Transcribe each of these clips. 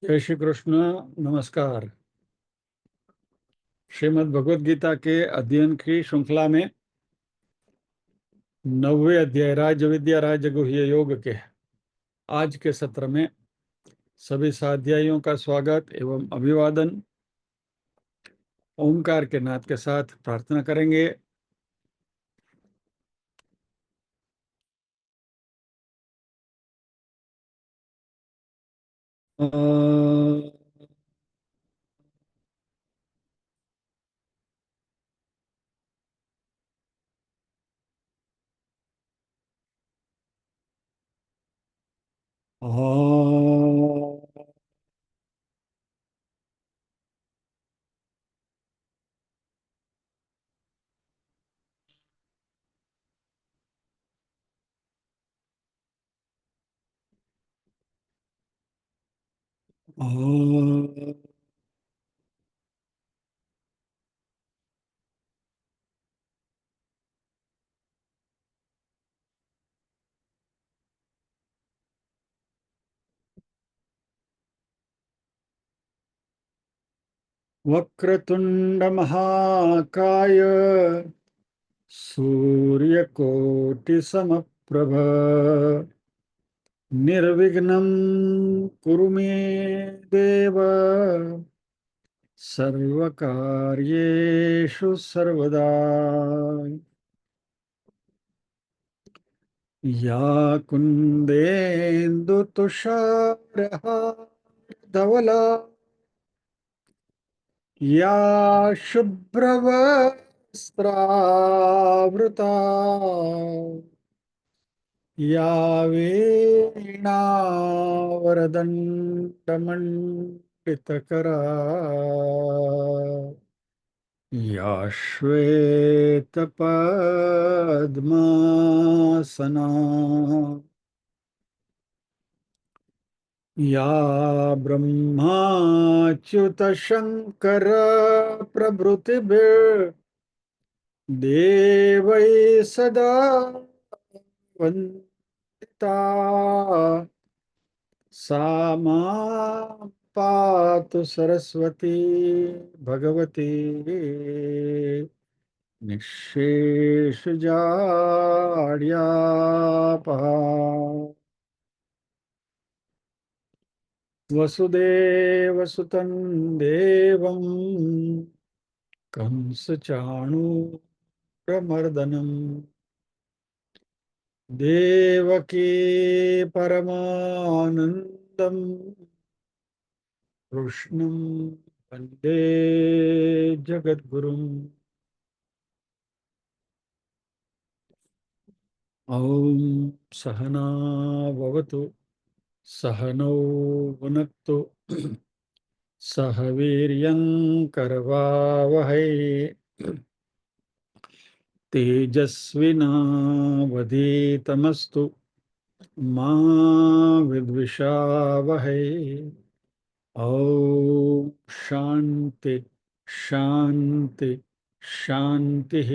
जय श्री कृष्ण। नमस्कार। श्रीमद् भगवद गीता के अध्ययन की श्रृंखला में 9वें अध्याय राज विद्या राजगुह्य योग के आज के सत्र में सभी स्वाध्यायियों का स्वागत एवं अभिवादन ओंकार के नाद के साथ प्रार्थना करेंगे। वक्रतुंड महाकाय सूर्यकोटि समप्रभ निर्विघ्नं कुरु मे देव सर्वकार्येषु सर्वदा। या कुन्देन्दु तुषारहारधवला या शुभ्रवस्त्रावृता या वीणावरदण्डमण्डितकरा या श्वेतपद्मासना या ब्रह्माच्युतशङ्कर प्रभृतिभिर्देवैः सदा वन्दिता सा मां पातु सरस्वती भगवती निःशेषजाड्यापहा। वसुदेवसुतं देवं कंसचाणूरमर्दनं देवकी परमानन्दं कृष्णं वन्दे जगद्गुरुम्। ॐ सहना भवतु सहनौ भुनक्तु सह वीर्यं करवावहै तेजस्विनावधीतमस्तु मा विद्विषावहै। ॐ शान्ति शान्ति शान्तिः।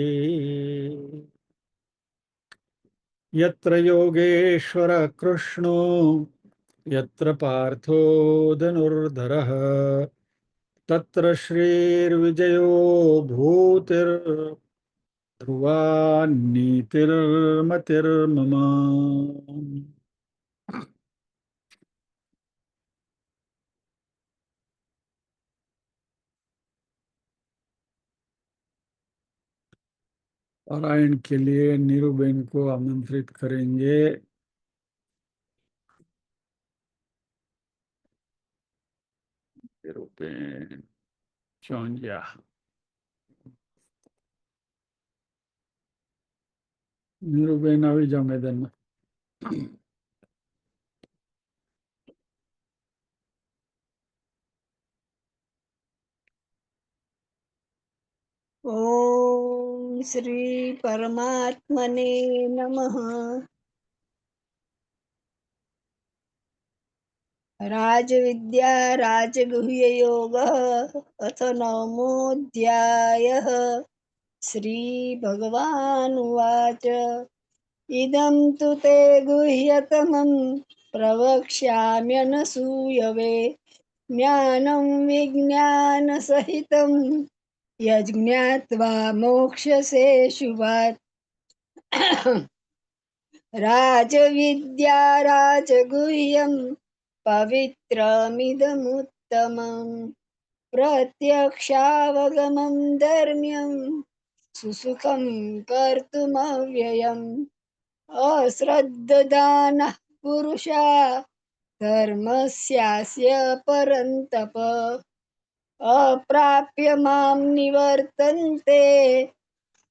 यत्र योगेश्वर कृष्णो यत्र पार्थो धनुर्धरः तत्र श्रीर्विजयो भूतिर्ध्रुवा नीतिर्मतिर्मम। पारायण के लिए नीरूबेन को आमंत्रित करेंगे। नीरूबेन चौंजिया। नीरूबेन આવી જાઓ મેદાનમાં। ओम श्री परमात्मने नमः। राजविद्या राजगुह्य योगः अथ नवमोऽध्यायः। श्री भगवानुवाच इदं तु ते गुह्यतमं प्रवक्ष्याम्यनसूयवे ज्ञानं विज्ञानसहितं यज्ञात्वा मोक्षसे शुभात् राजविद्या राजगुह्यं पवित्रमिदमुत्तमम् प्रत्यक्षावगमं धर्म्यं सुसुखं कर्तुमव्ययम् अश्रद्धदानः पुरुषा धर्मस्यास्य परन्तप अप्राप्य मां निवर्तन्ते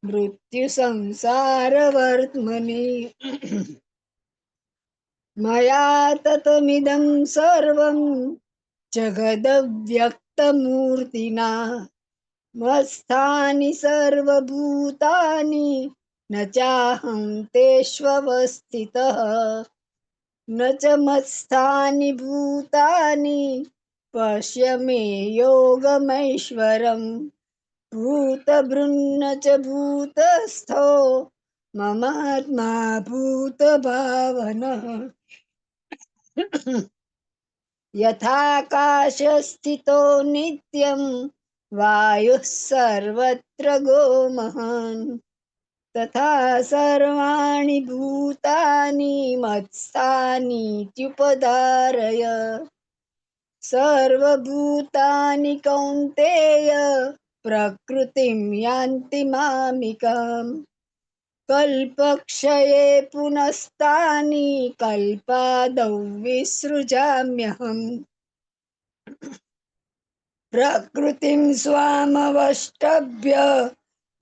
मृत्युसंसारवर्त्मनि मया ततमिदं सर्वं जगदव्यक्तमूर्तिना मत्स्थानि सर्वभूतानि न चाहं तेष्वस्थितः न च मत्स्थानि भूतानि पश्य मे योगमैश्वरम् भूतभृन्न च भूतस्थो ममात्मा भूतभावनः यथाकाशस्थितो नित्यं वायुः सर्वत्र गोमहान् तथा सर्वाणि भूतानि मत्स्थानीत्युपधारय सर्वभूतानि कौन्तेय प्रकृतिं यान्ति मामिकाम् कल्पक्षये पुनस्तानि कल्पादौ विसृजाम्यहम् प्रकृतिं स्वामवष्टभ्य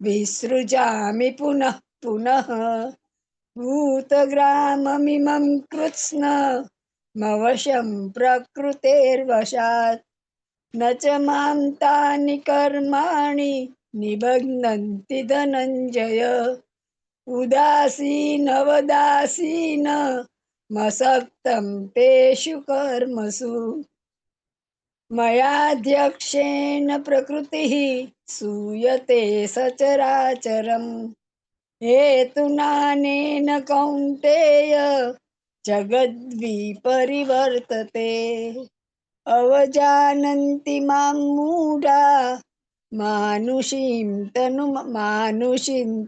विसृजामि पुनः पुनः भूतग्राममिमं कृत्स्नमवशं प्रकृतेर्वशात् न च मां तानि कर्माणि निबध्नन्ति धनञ्जय उदासीनवदासीन मसक्तं तेषु कर्मसु मयाध्यक्षेण प्रकृतिः सूयते सचराचरम् हेतुनानेन कौन्तेय जगद्विपरिवर्तते अवजानन्ति मां मूढा मानुषीं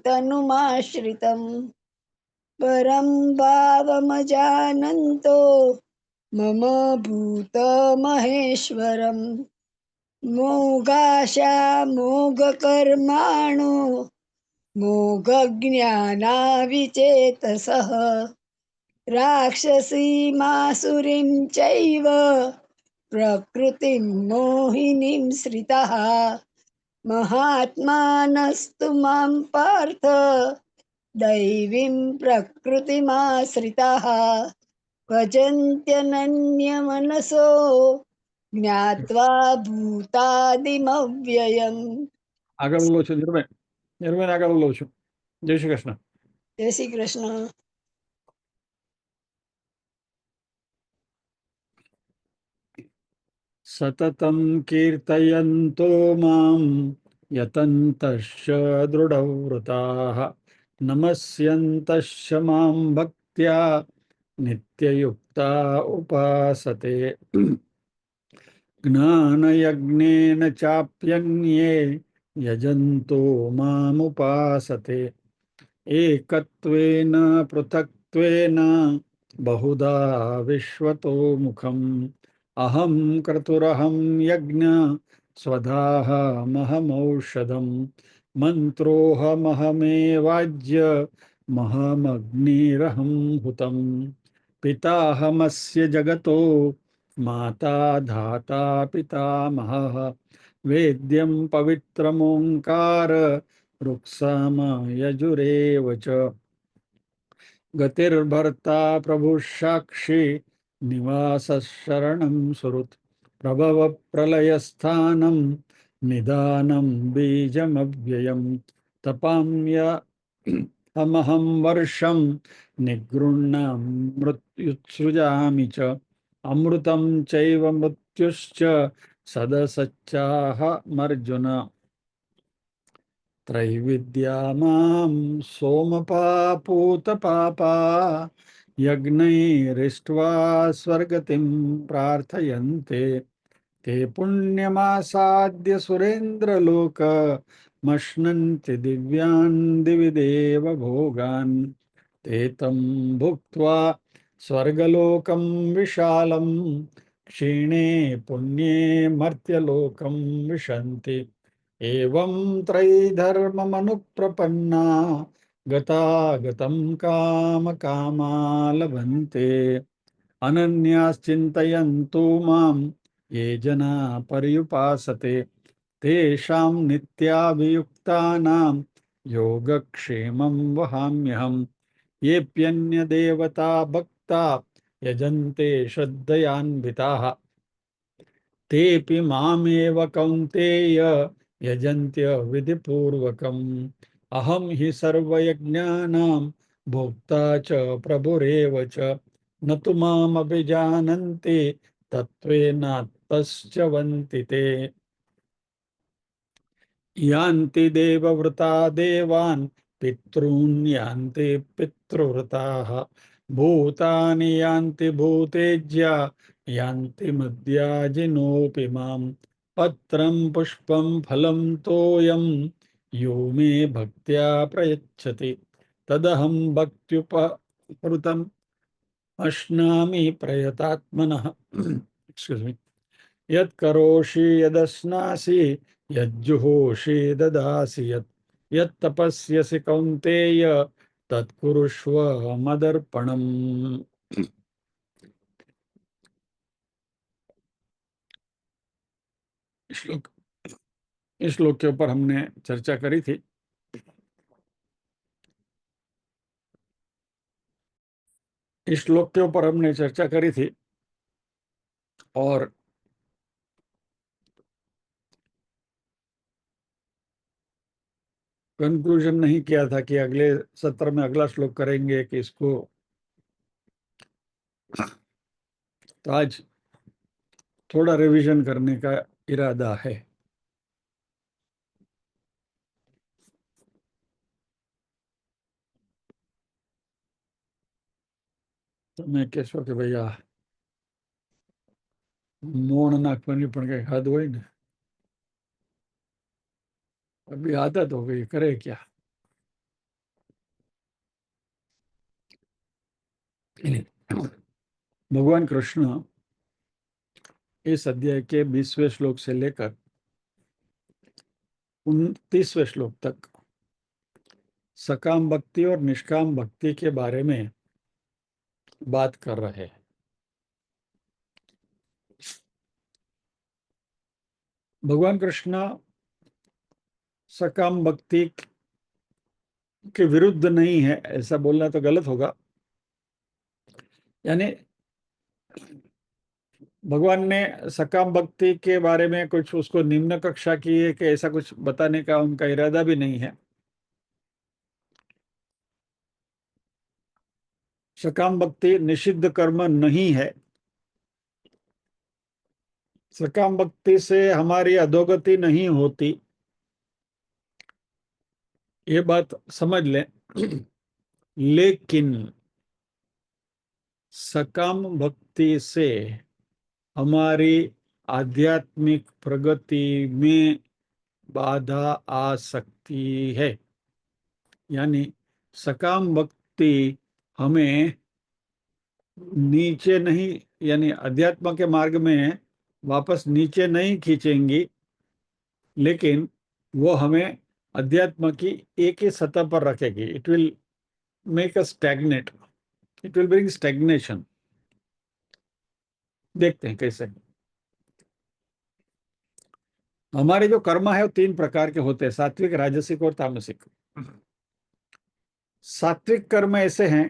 तनुमाश्रितम् परं भावमजानन्तो मम भूतमहेश्वरम् मोगाशा मोगकर्माणो मोगज्ञानाविचेतसः राक्षसीमासुरीं चैव प्रकृतिं मोहिनीं श्रितः महात्मानस्तु मां पार्थ दैवीं प्रकृतिमाश्रिताः भजन्त्यनन्यमनसो ज्ञात्वा भूतादिमव्ययम् આગળ બોલો છો નિર્ભય. નિર્ભય આગળ બોલો છું. જય શ્રી કૃષ્ણ. जय श्री कृष्ण સતતં કીર્તયન્તો મામ યતંતશ્ચ દૃઢવ્રતાઃ નમસ્યन्तશ્ચ મામ ભક્ત્યા નિત્યયુક્તા ઉપાસતે જ્ઞાનયજ્ઞેન ચાપ્યન્યે યજન્તો મામુપાસતે એકત્વેન પૃથક્ત્વેન બહુધા વિશ્વતો મુખમ અહમ કર્તુરહમ યજ્ઞ સ્વધાહમહમૌષધમ મંત્રોહમહમેવાજ્ય મહમગ્નિરહમ હુતમ પિતાહમસ્ય જગતો માતા ધાતા પિતામહઃ વેદ્યમ પવિત્રમોંકાર વૃક્ષામ યજુરેવ ચ ગતિર્ભર્તા પ્રભુ સાક્ષી નિવાસશરણં સુહૃત પ્રભવ પ્રલયસ્થાનં નિદાનં બીજમવ્યયમ તપામ્ય અમહં વર્ષં નિગૃહ્ણાં મૃત્યુત્સૃજામિ ચ અમૃતં ચૈવ મૃત્યુશ્ચ સદસચ્ચાહમર્જુન त्रैविद्या मां सोमपापूतपापा यज्ञैरिष्ट्वा स्वर्गतिं प्रार्थयन्ते ते पुण्यमासाद्य सुरेन्द्रलोक मश्नन्ति दिव्यान् दिवि देव भोगान् ते तं भुक्त्वा स्वर्गलोकं विशालं क्षीणे पुण्ये मर्त्यलोकं विशन्ति एवं त्रैधर्ममनुप्रपन्ना गतागतं कामकामा लभन्ते अनन्याश्चिन्तयन्तु मां ये जना पर्युपासते तेषां नित्याभियुक्तानां योगक्षेमं वहाम्यहम् येऽप्यन्यदेवता भक्ता यजन्ते श्रद्धयान्विताः तेऽपि मामेव कौन्तेय यजन्त्य विधिपूर्वकम् अहं हि सर्वयज्ञानां भोक्ता च प्रभुरेव च न तु मामभिजानन्ति तत्त्वेनात्तश्च ते यान्ति देववृता देवान् पितॄन् यान्ति पितृव्रताः भूतानि यान्ति भूतेज्या यान्ति मद्याजिनोऽपि माम् पत्रं पुष्पं फलं तोयं यो मे भक्त्या प्रयच्छति तदहं भक्त्युपहृतम् अश्नामि प्रयतात्मनः Excuse me. यत्करोषि यदश्नासि यज्जुहोषि ददासि यत्तपस्यसि कौन्तेय तत्कुरुष्व मदर्पणम्। श्लोक इस श्लोक के ऊपर हमने चर्चा करी थी। इस श्लोक के ऊपर हमने चर्चा करी थी और कंक्लूजन नहीं किया था कि अगले सत्र में अगला श्लोक करेंगे कि इसको। तो आज थोड़ा रिवीजन करने का इरादा है। तो मैं કહેશો કે ભાઈ આ મોણ નાખવાની પણ કઈ હદ હોય ને। अभी आदत हो गई, करे क्या। भगवान कृष्ण इस अध्याय के 20वें श्लोक से लेकर 29वें श्लोक तक सकाम भक्ति और निष्काम भक्ति के बारे में बात कर रहे हैं। भगवान कृष्ण सकाम भक्ति के विरुद्ध नहीं है, ऐसा बोलना तो गलत होगा। यानी भगवान ने सकाम भक्ति के बारे में कुछ उसको निम्न कक्षा की है कि ऐसा कुछ बताने का उनका इरादा भी नहीं है। सकाम भक्ति निषिद्ध कर्म नहीं है। सकाम भक्ति से हमारी अधोगति नहीं होती, ये बात समझ लें। लेकिन सकाम भक्ति से हमारी आध्यात्मिक प्रगति में बाधा आ सकती है। यानी सकाम भक्ति हमें नीचे नहीं, यानी अध्यात्म के मार्ग में वापस नीचे नहीं खींचेंगी, लेकिन वो हमें अध्यात्म की एक ही सतह पर रखेगी। It will make us stagnate, it will bring stagnation. देखते हैं कैसे। हमारे जो कर्म है वो 3 प्रकार के होते हैं, सात्विक, राजसिक और तामसिक। सात्विक कर्म ऐसे हैं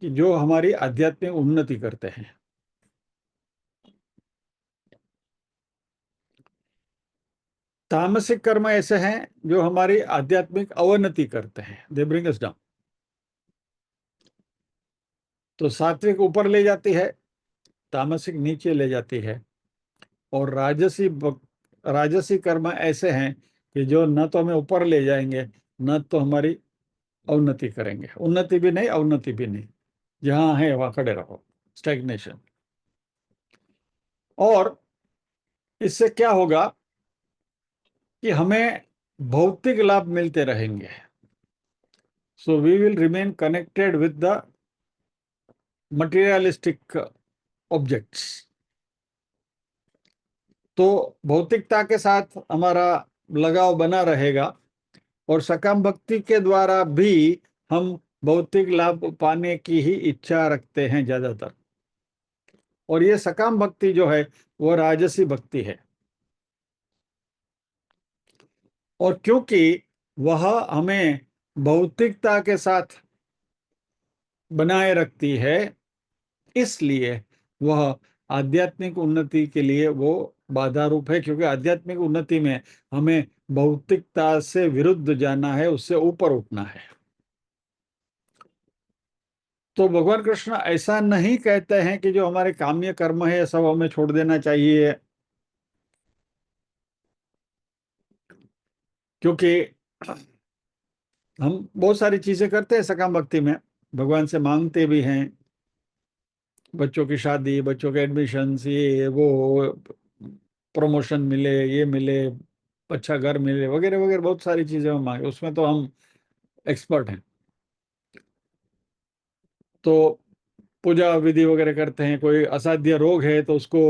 कि जो हमारी आध्यात्मिक उन्नति करते हैं। तामसिक कर्म ऐसे हैं जो हमारी आध्यात्मिक अवनति करते हैं, दे ब्रिंग अस डाउन। तो सात्विक ऊपर ले जाती है, तामसिक नीचे ले जाती है। और राजसी कर्म ऐसे हैं कि जो न तो हमें ऊपर ले जाएंगे न तो हमारी अवनति करेंगे। उन्नति भी नहीं, अवनति भी नहीं, जहां है वहां खड़े रहो, स्टैग्नेशन। और इससे क्या होगा कि हमें भौतिक लाभ मिलते रहेंगे। So we will remain connected with the materialistic objects. तो भौतिकता के साथ हमारा लगाव बना रहेगा, और सकाम भक्ति के द्वारा भी हम भौतिक लाभ पाने की ही इच्छा रखते हैं ज्यादातर। और ये सकाम भक्ति जो है वो राजसी भक्ति है, और क्योंकि वह हमें भौतिकता के साथ बनाए रखती है, इसलिए वह आध्यात्मिक उन्नति के लिए वो बाधा रूप है। क्योंकि आध्यात्मिक उन्नति में हमें भौतिकता से विरुद्ध जाना है, उससे ऊपर उठना है। तो भगवान कृष्ण ऐसा नहीं कहते हैं कि जो हमारे काम्य कर्म है सब हमें छोड़ देना चाहिए, क्योंकि हम बहुत सारी चीजें करते हैं सकाम भक्ति में, भगवान से मांगते भी हैं, बच्चों की शादी, बच्चों के एडमिशन, ये वो, प्रमोशन मिले, ये मिले, अच्छा घर मिले, वगैरह वगैरह, बहुत सारी चीजें हम मांगे, उसमें तो हम एक्सपर्ट हैं। तो पूजा विधि वगैरह करते हैं, कोई असाध्य रोग है तो उसको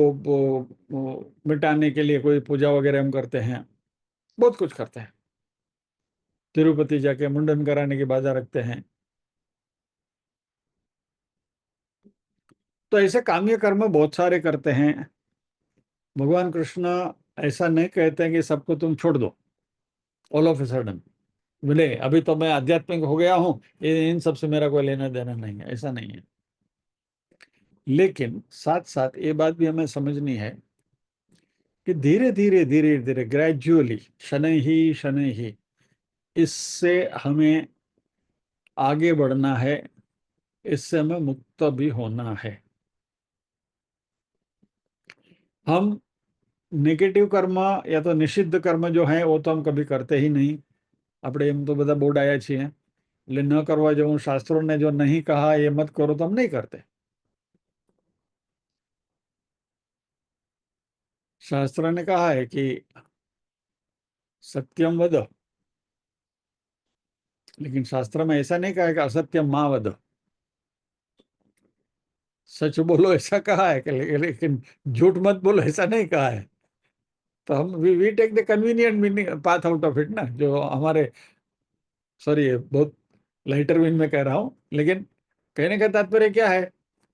मिटाने के लिए कोई पूजा वगैरह हम करते हैं, बहुत कुछ करते हैं। तिरुपति जाके मुंडन कराने की बाधा रखते हैं। तो ऐसे काम्य कर्म बहुत सारे करते हैं। भगवान कृष्ण ऐसा नहीं कहते हैं कि सबको तुम छोड़ दो ऑल ऑफ ए सडन, बोले अभी तो मैं आध्यात्मिक हो गया हूं, इन सब से मेरा कोई लेना देना नहीं है, ऐसा नहीं है। लेकिन साथ साथ ये बात भी हमें समझनी है कि धीरे धीरे धीरे धीरे ग्रेजुअली, शनै ही इससे हमें आगे बढ़ना है, इससे हमें मुक्त भी होना है। हम नेगेटिव कर्म या तो निषिद्ध कर्म जो है वो तो हम कभी करते ही नहीं। આપણે એમ તો બધા બોર્ડ આવ્યા છીએ એટલે ન કરવા જેવું, શાસ્ત્રોને जो नहीं कहा ये मत करो तो हम नहीं करते। शास्त्र ने कहा है कि सत्यम वद, लेकिन शास्त्र में ऐसा नहीं कहा है कि असत्यम माँ वद, सच बोलो ऐसा कहा है कि, लेकिन झूठ मत बोलो ऐसा नहीं कहा है। तो हम we take the convenient meaning path out of it ना, जो हमारे, सॉरी बहुत लाइटर विन में कह रहा हूं, लेकिन कहने का तात्पर्य क्या है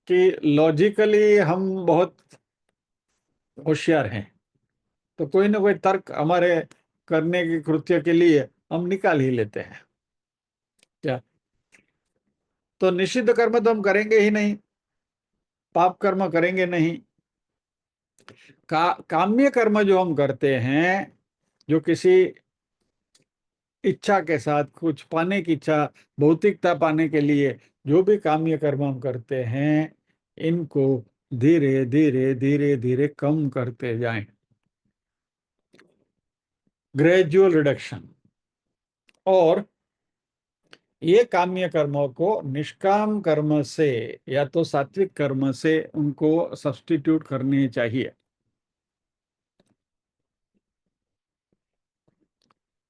कि लॉजिकली हम बहुत होशियार हैं, तो कोई ना कोई तर्क हमारे करने के कृत्य के लिए हम निकाल ही लेते हैं क्या। तो निषिद्ध कर्म तो हम करेंगे ही नहीं, पाप कर्म करेंगे नहीं। काम्य कर्म जो हम करते हैं, जो किसी इच्छा के साथ कुछ पाने की इच्छा, भौतिकता पाने के लिए जो भी काम्य कर्म हम करते हैं, इनको धीरे धीरे धीरे धीरे कम करते जाएं, ग्रेजुअल रिडक्शन। और ये काम्य कर्मों को निष्काम कर्म से या तो सात्विक कर्म से उनको सब्स्टिट्यूट करनी चाहिए।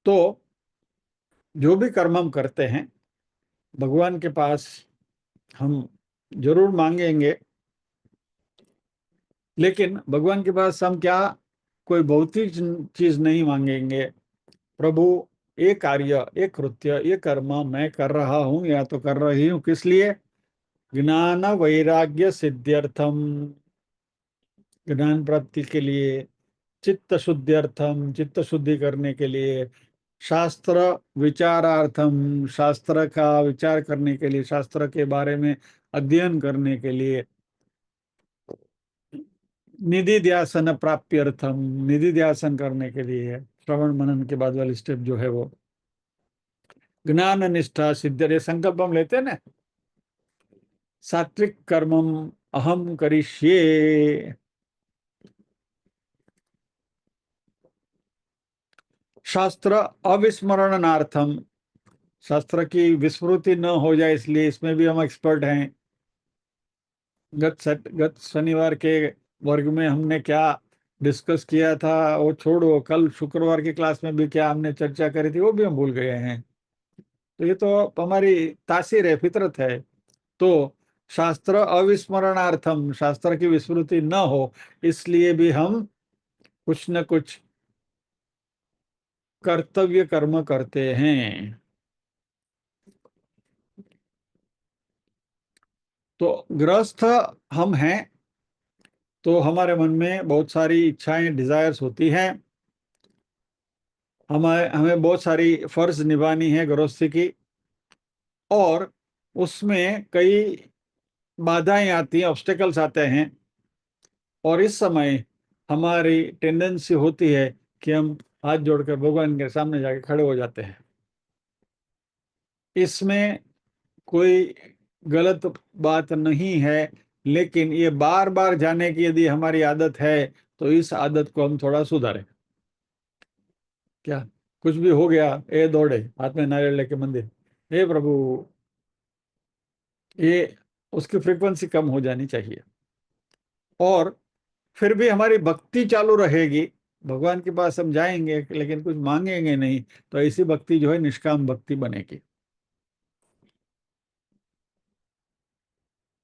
तो जो भी कर्म हम करते हैं भगवान के पास हम जरूर मांगेंगे, लेकिन भगवान के पास हम क्या, कोई भौतिक चीज नहीं मांगेंगे। प्रभु, ये कार्य, ये कृत्य, ये कर्म मैं कर रहा हूं या तो कर रही हूं, किस लिए? ज्ञान वैराग्य सिद्ध्यर्थम, ज्ञान प्राप्ति के लिए, चित्त शुद्ध्यर्थम, चित्त शुद्धि करने के लिए, शास्त्र विचारार्थम, शास्त्र का विचार करने के लिए, शास्त्र के बारे में अध्ययन करने के लिए, निधि ध्यासन प्राप्त्यर्थम, निधि ध्यासन करने के लिए, श्रवण मनन के बाद वाली स्टेप जो है वो, ज्ञान निष्ठा सिद्ध, ये संकल्प हम लेते हैं ना, सात्विक कर्मम अहम करिष्ये, शास्त्र अविस्मरणार्थम, शास्त्र की विस्मृति न हो जाए इसलिए इसमें भी हम एक्सपर्ट हैं। गत शनिवार के वर्ग में हमने क्या डिस्कस किया था वो छोड़ो, कल शुक्रवार की क्लास में भी क्या हमने चर्चा करी थी वो भी हम भूल गए हैं। तो ये तो हमारी तासीर है, फितरत है। तो शास्त्र अविस्मरणार्थम, शास्त्र की विस्मृति न हो इसलिए भी हम कुछ न कुछ कर्तव्य कर्म करते हैं। तो गृहस्थ हम हैं, तो हमारे मन में बहुत सारी इच्छाएं, डिजायर्स होती हैं। हमें हमें बहुत सारी फर्ज निभानी है गृहस्थी की, और उसमें कई बाधाएं आती हैं, ऑब्स्टेकल्स आते हैं। और इस समय हमारी टेंडेंसी होती है कि हम हाथ जोड़कर भगवान के सामने जाके खड़े हो जाते हैं। इसमें कोई गलत बात नहीं है, लेकिन ये बार बार जाने की यदि हमारी आदत है तो इस आदत को हम थोड़ा सुधारें। क्या कुछ भी हो गया, ए दौड़े हाथ में नारियल लेके मंदिर, हे प्रभु, ये उसकी फ्रीक्वेंसी कम हो जानी चाहिए। और फिर भी हमारी भक्ति चालू रहेगी, भगवान के पास हम जाएंगे लेकिन कुछ मांगेंगे नहीं, तो ऐसी भक्ति जो है निष्काम भक्ति बनेगी।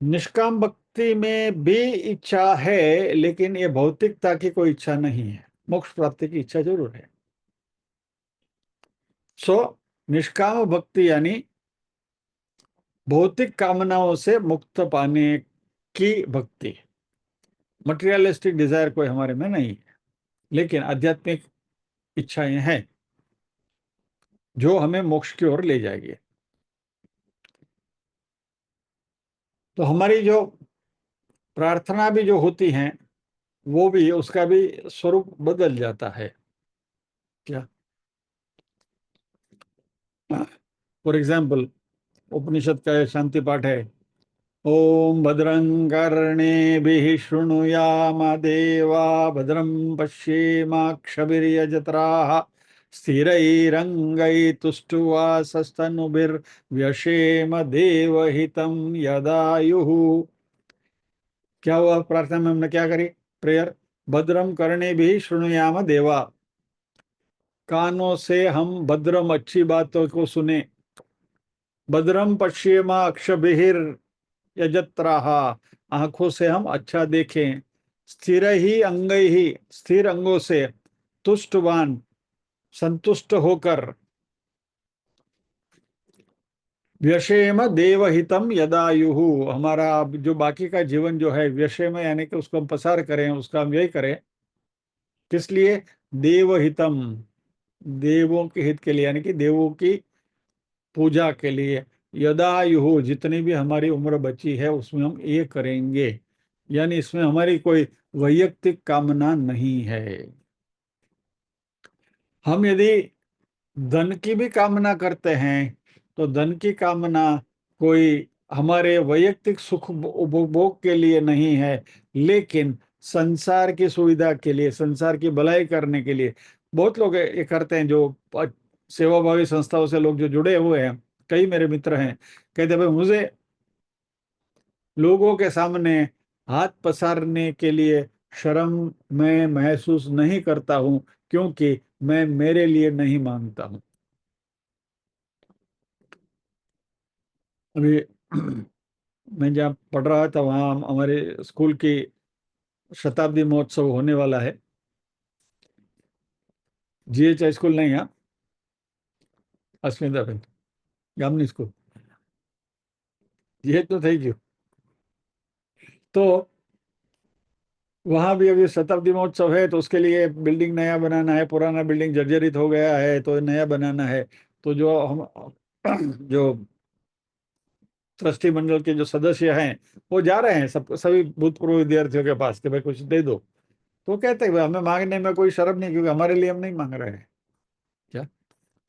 निष्काम भक्ति में भी इच्छा है, लेकिन ये भौतिकता की कोई इच्छा नहीं है, मोक्ष प्राप्ति की इच्छा जरूर है। सो निष्काम भक्ति यानी भौतिक कामनाओं से मुक्त पाने की भक्ति। मटेरियलिस्टिक डिजायर कोई हमारे में नहीं है, लेकिन आध्यात्मिक इच्छाएं हैं जो हमें मोक्ष की ओर ले जाएगी। तो हमारी जो प्रार्थना भी जो होती हैं, वो भी, उसका भी स्वरूप बदल जाता है। क्या फॉर एग्जाम्पल, उपनिषद का ये शांति पाठ है, ओम भद्रं कर्णेभिः शृणुयाम देवा भद्रं पश्येमाक्षभिर्यजत्राः स्थिरैरङ्गैस्तुष्ट्वा देवहितं यदायुः। क्या हुआ प्रार्थना में हमने क्या करी? प्रेयर, भद्रम कर्णेभिः शृणुयाम देवा, कानों से हम भद्रम अच्छी बातों को सुने, भद्रम पश्येमा अक्षभिर यजत्राह, आंखों से हम अच्छा देखें, स्थिर ही अंग ही, स्थिर अंगों से, तुष्टवान संतुष्ट होकर, व्यशेम देवहितम यदायुहु, हमारा जो बाकी का जीवन जो है व्यशेम यानी कि उसको हम पसार करें, उसका हम यही करें। किस लिए? देवहितम, देवों के हित के लिए, यानी कि देवों की पूजा के लिए। यदायुहु, जितनी भी हमारी उम्र बची है उसमें हम ये करेंगे, यानी इसमें हमारी कोई वैयक्तिक कामना नहीं है। हम यदि धन की भी कामना करते हैं तो धन की कामना कोई हमारे वैयक्तिक सुख उपभोग के लिए नहीं है, लेकिन संसार की सुविधा के लिए, संसार की भलाई करने के लिए। बहुत लोग ये करते हैं, जो सेवाभावी संस्थाओं से लोग जो जुड़े हुए हैं, कई मेरे मित्र हैं, कहते भाई मुझे लोगों के सामने हाथ पसारने के लिए शर्म मैं महसूस नहीं करता हूं, क्योंकि मैं मेरे लिए नहीं मांगता हूं। अभी मैं जहाँ पढ़ रहा था वहाँ हमारे स्कूल की शताब्दी महोत्सव होने वाला है। GH स्कूल नहीं, यहाँ अस्मिता बेन गामनी स्कूल, GH तो થઈ ગયું। तो वहाँ भी अभी शताब्दी महोत्सव है, तो उसके लिए बिल्डिंग नया बनाना है, पुराना बिल्डिंग जर्जरित हो गया है तो नया बनाना है। तो जो हम जो ट्रस्टी मंडल के जो सदस्य हैं वो जा रहे हैं सब, सभी भूतपूर्व विद्यार्थियों के पास कि भाई कुछ दे दो। तो वो कहते हैं भाई हमें मांगने में कोई शर्म नहीं, क्योंकि हमारे लिए हम नहीं मांग रहे हैं। क्या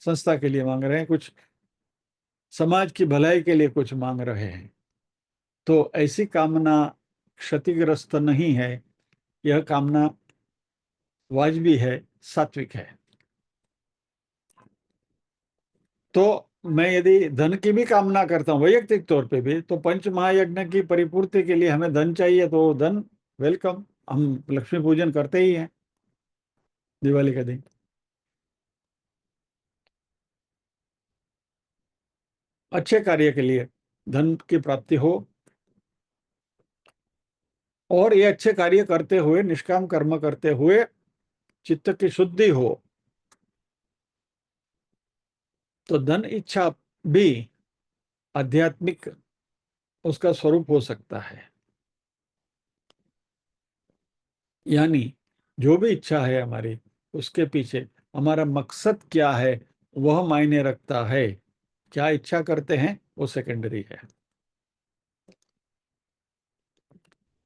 संस्था के लिए मांग रहे हैं, कुछ समाज की भलाई के लिए कुछ मांग रहे हैं। तो ऐसी कामना क्षतिग्रस्त नहीं है, यह कामना वाजबी है, सात्विक है। तो मैं यदि धन की भी कामना करता हूँ वैयक्तिक तौर पे भी, तो पंच महायज्ञ की परिपूर्ति के लिए हमें धन चाहिए, तो धन वेलकम, हम लक्ष्मी पूजन करते ही हैं दिवाली के दिन। अच्छे कार्य के लिए धन की प्राप्ति हो, और ये अच्छे कार्य करते हुए, निष्काम कर्म करते हुए चित्त की शुद्धि हो, तो धन इच्छा भी आध्यात्मिक उसका स्वरूप हो सकता है। यानी जो भी इच्छा है हमारी, उसके पीछे हमारा मकसद क्या है वह मायने रखता है। क्या इच्छा करते हैं वो सेकेंडरी है।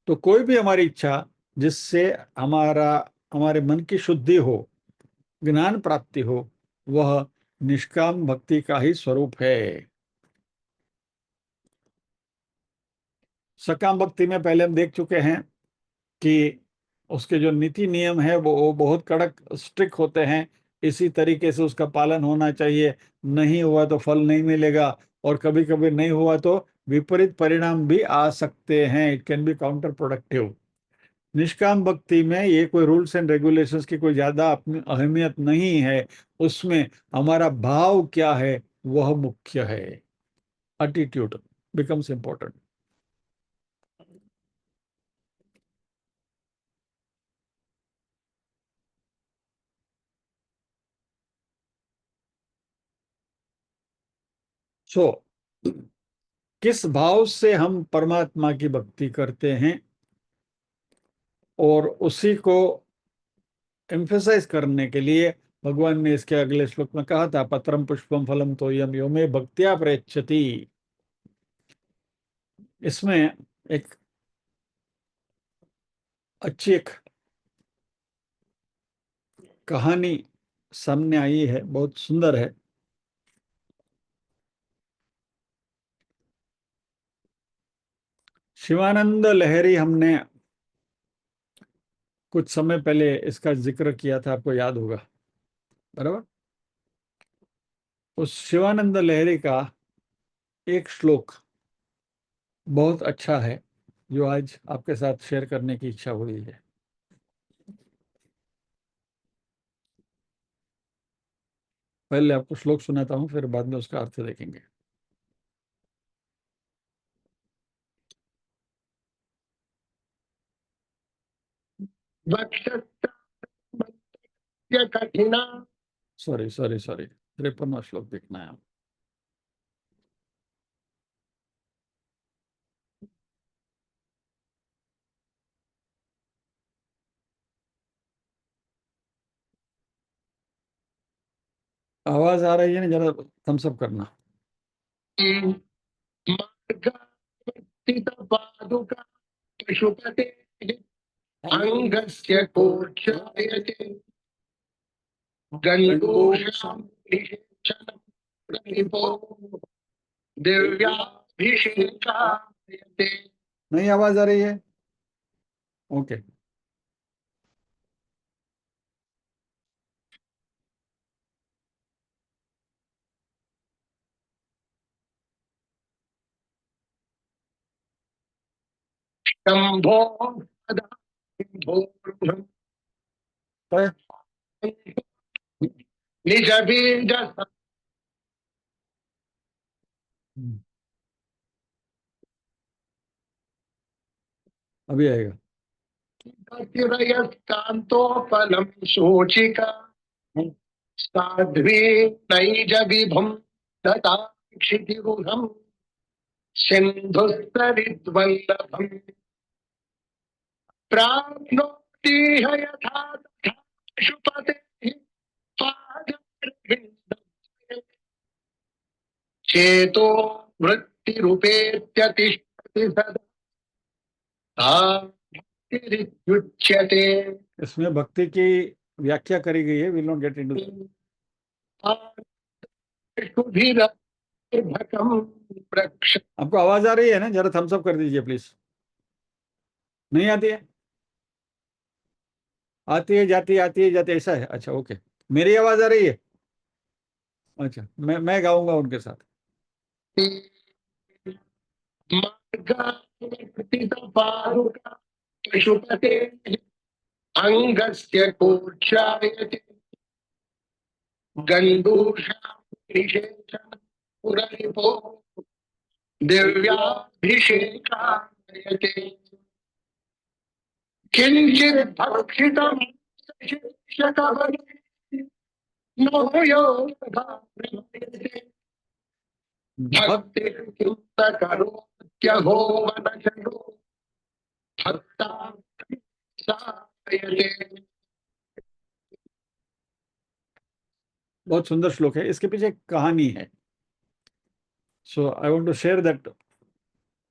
तो कोई भी हमारी इच्छा जिससे हमारा हमारे मन की शुद्धि हो, ज्ञान प्राप्ति हो, वह निष्काम भक्ति का ही स्वरूप है। सकाम भक्ति में पहले हम देख चुके हैं कि उसके जो नीति नियम है वो बहुत कड़क स्ट्रिक्ट होते हैं। इसी तरीके से उसका पालन होना चाहिए, नहीं हुआ तो फल नहीं मिलेगा, और कभी कभी नहीं हुआ तो विपरीत परिणाम भी आ सकते हैं। It can be counter productive. निष्काम भक्ति में ये कोई रूल्स एंड रेगुलेशंस की कोई ज्यादा अपनी अहमियत नहीं है। उसमें हमारा भाव क्या है वह मुख्य है। Attitude becomes important. सो किस भाव से हम परमात्मा की भक्ति करते हैं, और उसी को एम्फेसाइज करने के लिए भगवान ने इसके अगले श्लोक में कहा था, पत्रम पुष्पम फलम तोयम यो मे भक्त्या प्रयच्छति। इसमें एक अच्छी एक कहानी सामने आई है, बहुत सुंदर है। शिवानंद लहरी, हमने कुछ समय पहले इसका जिक्र किया था, आपको याद होगा, बराबर। उस शिवानंद लहरी का एक श्लोक बहुत अच्छा है, जो आज आपके साथ शेयर करने की इच्छा हुई है। पहले आपको श्लोक सुनाता हूं, फिर बाद में उसका अर्थ देखेंगे। कठिना, सॉरी सॉरी सॉरी, 53वां श्लोक देखना है आप। आवाज आ रही है ना, जरा थम्स अप करना। पादुका पशुपते अंगस्य कोक्षायते गंगोषां दिव्याभिषेकायते। नहीं आवाज आ रही है? ओके। शंभो निज बीज, अभी आएगा। कांतोपलम शोचिका साध्वी नैज विभुम दता क्षितिरुधम सिंधुस्तरिद्वल्लभम प्राप्नोति यथा तथा पशुपते पादपर्यन्तम् चेतो वृत्तिरूपेत्यतिष्ठति सदा भक्तिरित्युच्यते। इसमें भक्ति की व्याख्या करी गई है। Will not get into. आपको आवाज आ रही है ना? जरा थम्स अप कर दीजिए प्लीज। नहीं आती है? आती है जाती है, आती है जाती है, ऐसा है? अच्छा ओके। मेरी आवाज आ रही है? अच्छा, मैं गाऊंगा उनके साथ। पशुपते अंगस्य कोक्षायते गंडूषाभिषेचन पुररिपो दिव्याभिषेकायते किंचित् भक्षितम् शिक्षकवने नो यो भाव्यते भक्तिर्युक्त करोत्यहो वनचरो भक्ता सायते। बहुत सुंदर श्लोक है। इसके पीछे एक कहानी है, so I want to share that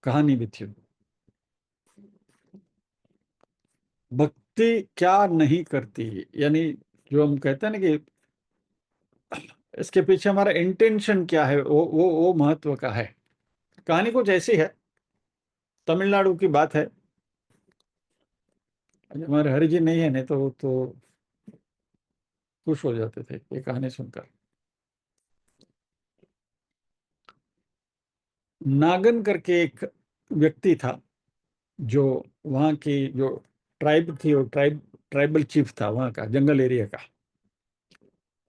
कहानी विथ यू। भक्ति क्या नहीं करती, यानी जो हम कहते हैं ना कि इसके पीछे हमारा इंटेंशन क्या है, वो महत्व का है। कहानी कुछ ऐसी है, तमिलनाडु की बात है। हमारे हरि जी नहीं है, नहीं तो खुश हो जाते थे ये कहानी सुनकर। नागन करके एक व्यक्ति था, जो वहाँ की जो ट्राइब थी, वो ट्राइबल चीफ था वहाँ का, जंगल एरिया का।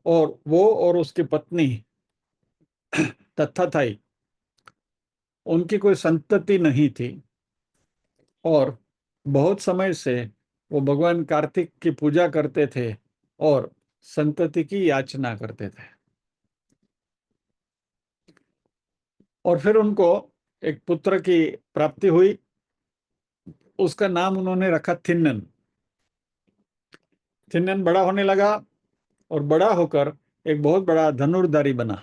और वो और उसकी पत्नी तत्थाथाई, उनकी कोई संतति नहीं थी, और बहुत समय से वो भगवान कार्तिक की पूजा करते थे और संतति की याचना करते थे। और फिर उनको एक पुत्र की प्राप्ति हुई। उसका नाम उन्होंने रखा थिन्नन। थिन्नन बड़ा होने लगा और बड़ा होकर एक बहुत बड़ा धनुर्धारी बना,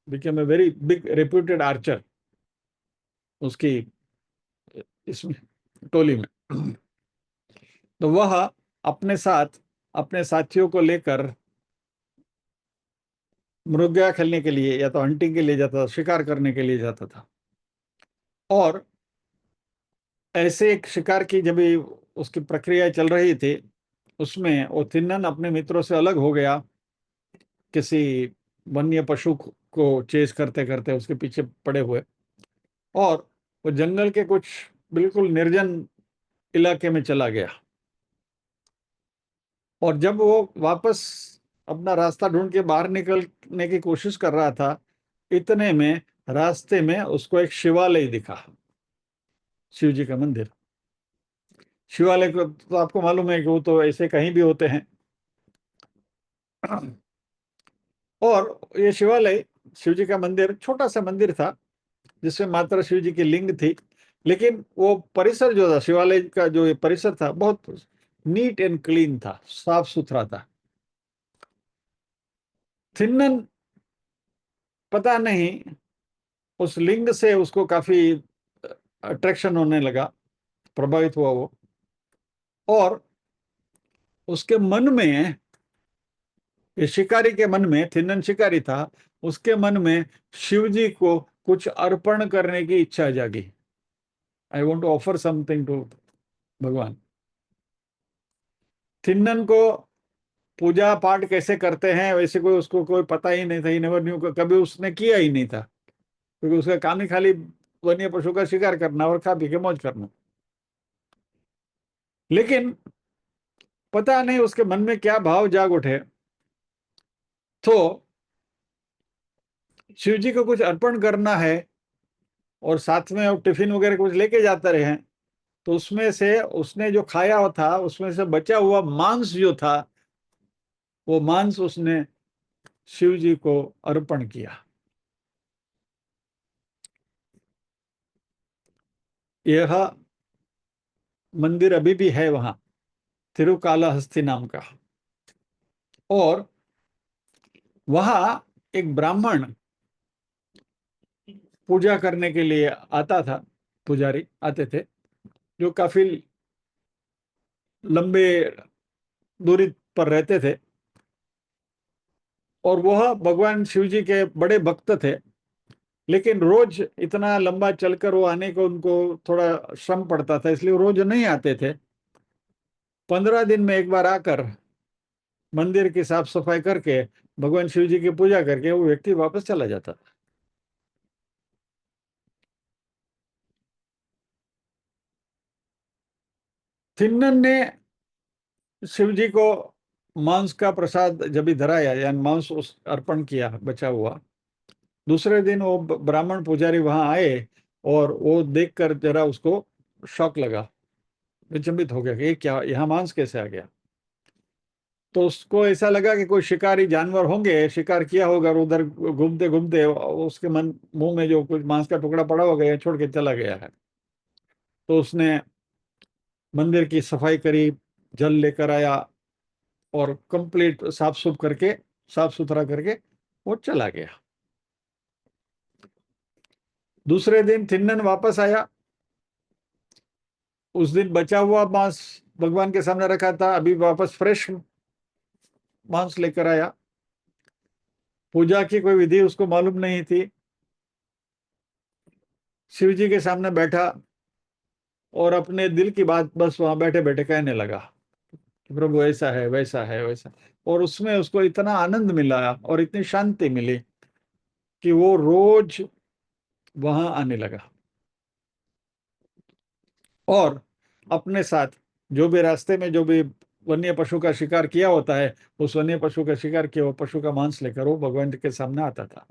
became a very big reputed Archer उसकी इसमें टोली में। तो वह अपने साथ अपने साथियों को लेकर मृगया खेलने के लिए या तो हंटिंग के लिए जाता था, शिकार करने के लिए जाता था। और ऐसे एक शिकार की जब भी उसकी प्रक्रिया चल रही थी, उसमें वो थिन्नन अपने मित्रों से अलग हो गया, किसी वन्य पशु को चेस करते करते उसके पीछे पड़े हुए। और वो जंगल के कुछ बिल्कुल निर्जन इलाके में चला गया। और जब वो वापस अपना रास्ता ढूंढ के बाहर निकलने की कोशिश कर रहा था, इतने में रास्ते में उसको एक शिवालय दिखा, शिव जी का मंदिर। शिवालय को तो आपको मालूम है कि वो तो ऐसे कहीं भी होते हैं। और ये शिवालय, शिव जी का मंदिर, छोटा सा मंदिर था जिसमें मात्र शिव जी की लिंग थी। लेकिन वो परिसर जो था, शिवालय का जो ये परिसर था, बहुत नीट एंड क्लीन था, साफ सुथरा था। थिन्नन पता नहीं उस लिंग से उसको काफी अट्रैक्शन होने लगा, प्रभावित हुआ वो। और उसके मन में, ये शिकारी के मन में, थिन्नन शिकारी था, उसके मन में शिव जी को कुछ अर्पण करने की इच्छा जागी। I want to offer something to भगवान। थिन्नन को पूजा पाठ कैसे करते हैं वैसे कोई उसको कोई पता ही नहीं था, ही नेवर न्यू, कभी उसने किया ही नहीं था, क्योंकि उसका काम ही खाली वन्य पशु का शिकार करना और खा पी के मौज करना। लेकिन पता नहीं उसके मन में क्या भाव जाग उठे, तो शिव जी को कुछ अर्पण करना है और साथ में वो टिफिन वगैरह कुछ लेके जाते रहे हैं। तो उसमें से उसने जो खाया हुआ था, उसमें से बचा हुआ मांस जो था, वो मांस उसने शिव जी को अर्पण किया। यह मंदिर अभी भी है वहां, तिरुकालाहस्ती नाम का। और वहां एक ब्राह्मण पूजा करने के लिए आता था, पुजारी आते थे, जो काफी लंबे दूरी पर रहते थे। और वह भगवान शिव जी के बड़े भक्त थे। लेकिन रोज इतना लंबा चलकर वो आने को उनको थोड़ा श्रम पड़ता था, इसलिए वो रोज नहीं आते थे। 15 दिन में एक बार आकर मंदिर की साफ सफाई करके भगवान शिव जी की पूजा करके वो व्यक्ति वापस चला जाता था। थिन्नन ने शिव जी को मांस का प्रसाद जब भी धराया, यानी मांस उस अर्पण किया बचा हुआ, दूसरे दिन वो ब्राह्मण पुजारी वहां आए और वो देखकर जरा उसको शॉक लगा, विचंबित हो गया कि ये क्या, यहाँ मांस कैसे आ गया। तो उसको ऐसा लगा कि कोई शिकारी जानवर होंगे, शिकार किया होगा और उधर घूमते घूमते उसके मुंह में जो कुछ मांस का टुकड़ा पड़ा होगा या छोड़ के चला गया है। तो उसने मंदिर की सफाई करी, जल लेकर आया और कंप्लीट साफ सुथरा करके वो चला गया। दूसरे दिन थिन्नन वापस आया, उस दिन बचा हुआ मांस भगवान के सामने रखा था, अभी वापस फ्रेश मांस लेकर आया। पूजा की कोई विधि उसको मालूम नहीं थी। शिव जी के सामने बैठा और अपने दिल की बात बस वहां बैठे बैठे कहने लगा कि प्रभु ऐसा है, वैसा है, वैसा। और उसमें उसको इतना आनंद मिला और इतनी शांति मिली कि वो रोज वहां आने लगा और अपने साथ जो भी रास्ते में जो भी वन्य पशु का शिकार किया होता है, उस वन्य पशु का शिकार किया हुआ पशु का मांस लेकर वो भगवान के सामने आता था।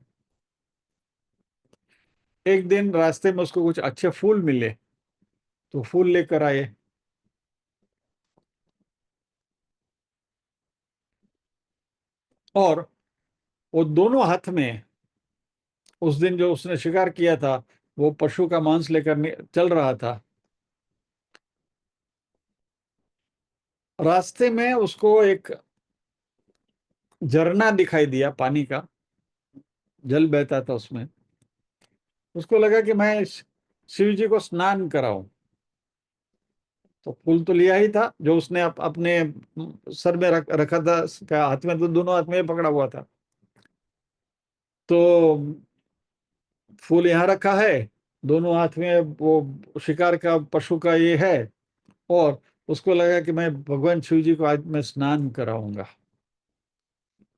एक दिन रास्ते में उसको कुछ अच्छे फूल मिले, तो फूल लेकर आए और वो दोनों हाथ में, उस दिन जो उसने शिकार किया था वो पशु का मांस लेकर चल रहा था। रास्ते में उसको एक झरना दिखाई दिया, पानी का जल बहता था उसमें। उसको लगा कि मैं शिव जी को स्नान कराऊं। तो फूल तो लिया ही था जो उसने अपने सर में रखा था, हाथ में, तो दोनों हाथ में पकड़ा हुआ था। तो फूल यहाँ रखा है, दोनों हाथ में वो शिकार का पशु का ये है, और उसको लगा कि मैं भगवान शिव जी को आज मैं स्नान कराऊंगा।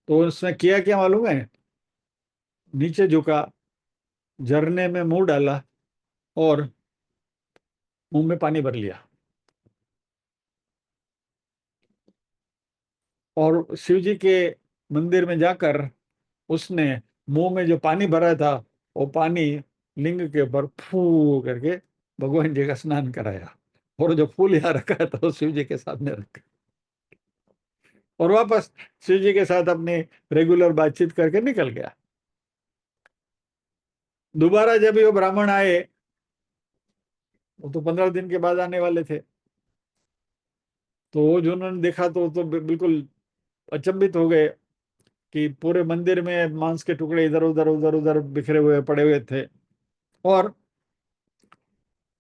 तो उसने किया क्या मालूम है? नीचे झुका, झरने में मुंह डाला और मुंह में पानी भर लिया और शिव जी के मंदिर में जाकर उसने मुंह में जो पानी भरा था वो पानी लिंग के ऊपर फू करके भगवान जी का स्नान कराया, और जो फूल यहाँ रखा था वो शिव जी के सामने रखा और वापस शिव जी के साथ अपनी रेगुलर बातचीत करके निकल गया। दोबारा जब ये ब्राह्मण आए, वो तो 15 दिन के बाद आने वाले थे, तो वो जो उन्होंने देखा तो बिल्कुल अचंभित हो गए कि पूरे मंदिर में मांस के टुकड़े इधर उधर उधर उधर बिखरे हुए पड़े हुए थे और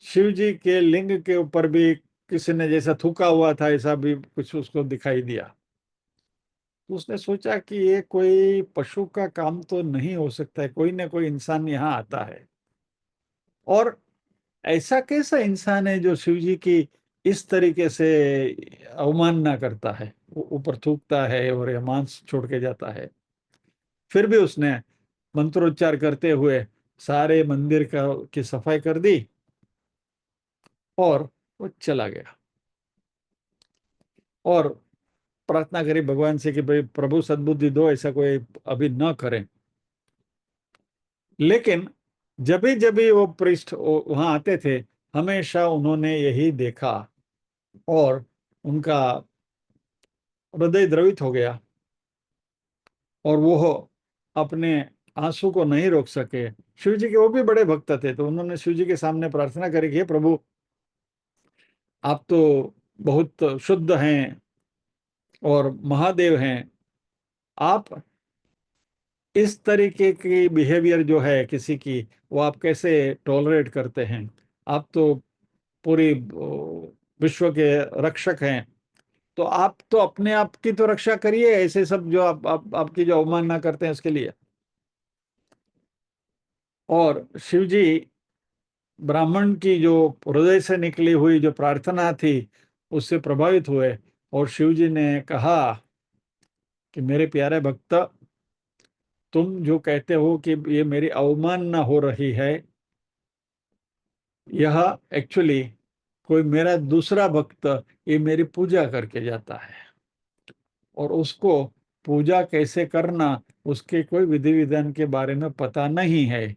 शिव जी के लिंग के ऊपर भी किसी ने जैसा थूका हुआ था ऐसा भी कुछ उसको दिखाई दिया। तो उसने सोचा कि ये कोई पशु का काम तो नहीं हो सकता है, कोई ना कोई इंसान यहाँ आता है, और ऐसा कैसा इंसान है जो शिव जी की इस तरीके से अवमानना करता है, वो ऊपर थूकता है और ये मांस छोड़ के जाता है। फिर भी उसने मंत्रोच्चार करते हुए सारे मंदिर की सफाई कर दी और वो चला गया और प्रार्थना करी भगवान से कि भाई प्रभु सद्बुद्धि दो, ऐसा कोई अभी न करें। लेकिन जब भी वो पृष्ठ वहां आते थे, हमेशा उन्होंने यही देखा और उनका हृदय द्रवित हो गया और वो अपने आंसू को नहीं रोक सके। शिव जी के वो भी बड़े भक्त थे, तो उन्होंने शिव जी के सामने प्रार्थना करी कि हे प्रभु, आप तो बहुत शुद्ध हैं और महादेव हैं, आप इस तरीके की बिहेवियर जो है किसी की, वो आप कैसे टॉलरेट करते हैं? आप तो पूरी विश्व के रक्षक हैं, तो आप तो अपने आप की तो रक्षा करिए, ऐसे सब जो आपकी जो अवमानना करते हैं उसके लिए। और शिव जी ब्राह्मण की जो हृदय से निकली हुई जो प्रार्थना थी उससे प्रभावित हुए और शिव जी ने कहा कि मेरे प्यारे भक्त, तुम जो कहते हो कि ये मेरी अवमानना हो रही है, यह एक्चुअली कोई मेरा दूसरा भक्त ये मेरी पूजा करके जाता है और उसको पूजा कैसे करना उसके कोई विधि विधान के बारे में पता नहीं है,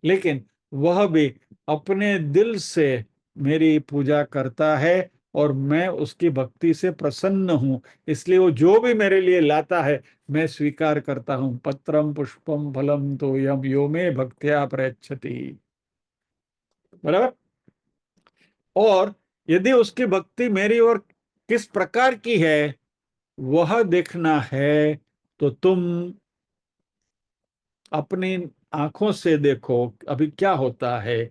लेकिन वह भी अपने दिल से मेरी पूजा करता है और मैं उसकी भक्ति से प्रसन्न हूं, इसलिए वो जो भी मेरे लिए लाता है मैं स्वीकार करता हूं। पत्रम पुष्पम फलम तो यम यो मे भक्त्या प्रयच्छति। बराबर। और यदि उसकी भक्ति मेरी ओर किस प्रकार की है वह देखना है तो तुम अपनी आंखों से देखो अभी क्या होता है,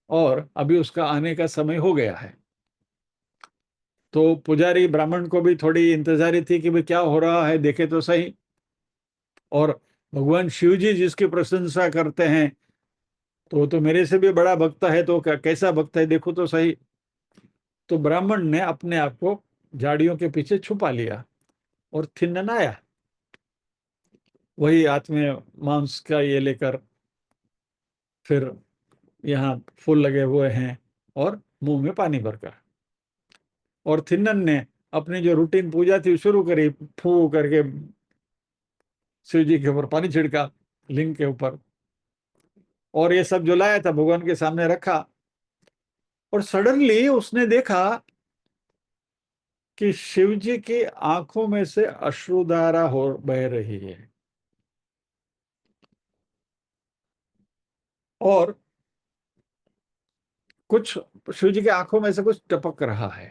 और अभी उसका आने का समय हो गया है। तो पुजारी ब्राह्मण को भी थोड़ी इंतजारी थी कि भाई क्या हो रहा है, देखे तो सही। और भगवान शिव जी जिसकी प्रशंसा करते हैं तो वो तो मेरे से भी बड़ा भक्त है, तो कैसा भक्त है देखो तो सही। तो ब्राह्मण ने अपने आप को झाड़ियों के पीछे छुपा लिया और थिन्ननाया, वही हाथ में मांस का ये लेकर, फिर यहाँ फूल लगे हुए हैं और मुंह में पानी भरकर। और थिन्नन ने अपनी जो रूटीन पूजा थी शुरू करी, फू करके शिव जी के ऊपर पानी छिड़का, लिंग के ऊपर, और ये सब जो लाया था भगवान के सामने रखा। और सडनली उसने देखा कि शिव जी की आंखों में से अश्रुधारा हो बह रही है और कुछ शिव जी की आंखों में से कुछ टपक रहा है।